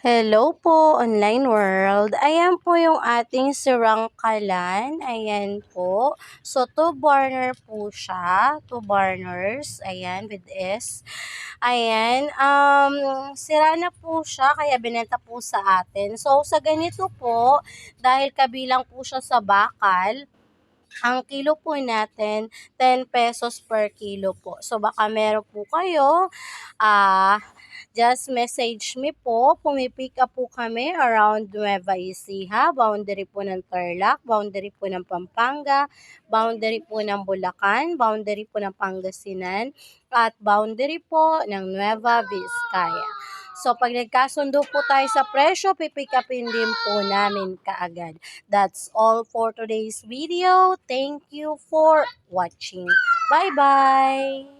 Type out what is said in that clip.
Hello po, online world. Ayan po yung ating sirangkalan. Ayan po. So, two burner po siya. Two burners. Ayan, with S. Ayan. Sira na po siya, kaya binenta po sa atin. So, sa ganito po, dahil kabilang po siya sa bakal, ang kilo po natin, 10 pesos per kilo po. So, baka meron po kayo, just message me po. Pumipick up po kami around Nueva Ecija, boundary po ng Tarlac, boundary po ng Pampanga, boundary po ng Bulacan, boundary po ng Pangasinan, at boundary po ng Nueva Vizcaya. So, pag nagkasundo po tayo sa presyo, pipick upin din po namin kaagad. That's all for today's video. Thank you for watching. Bye-bye!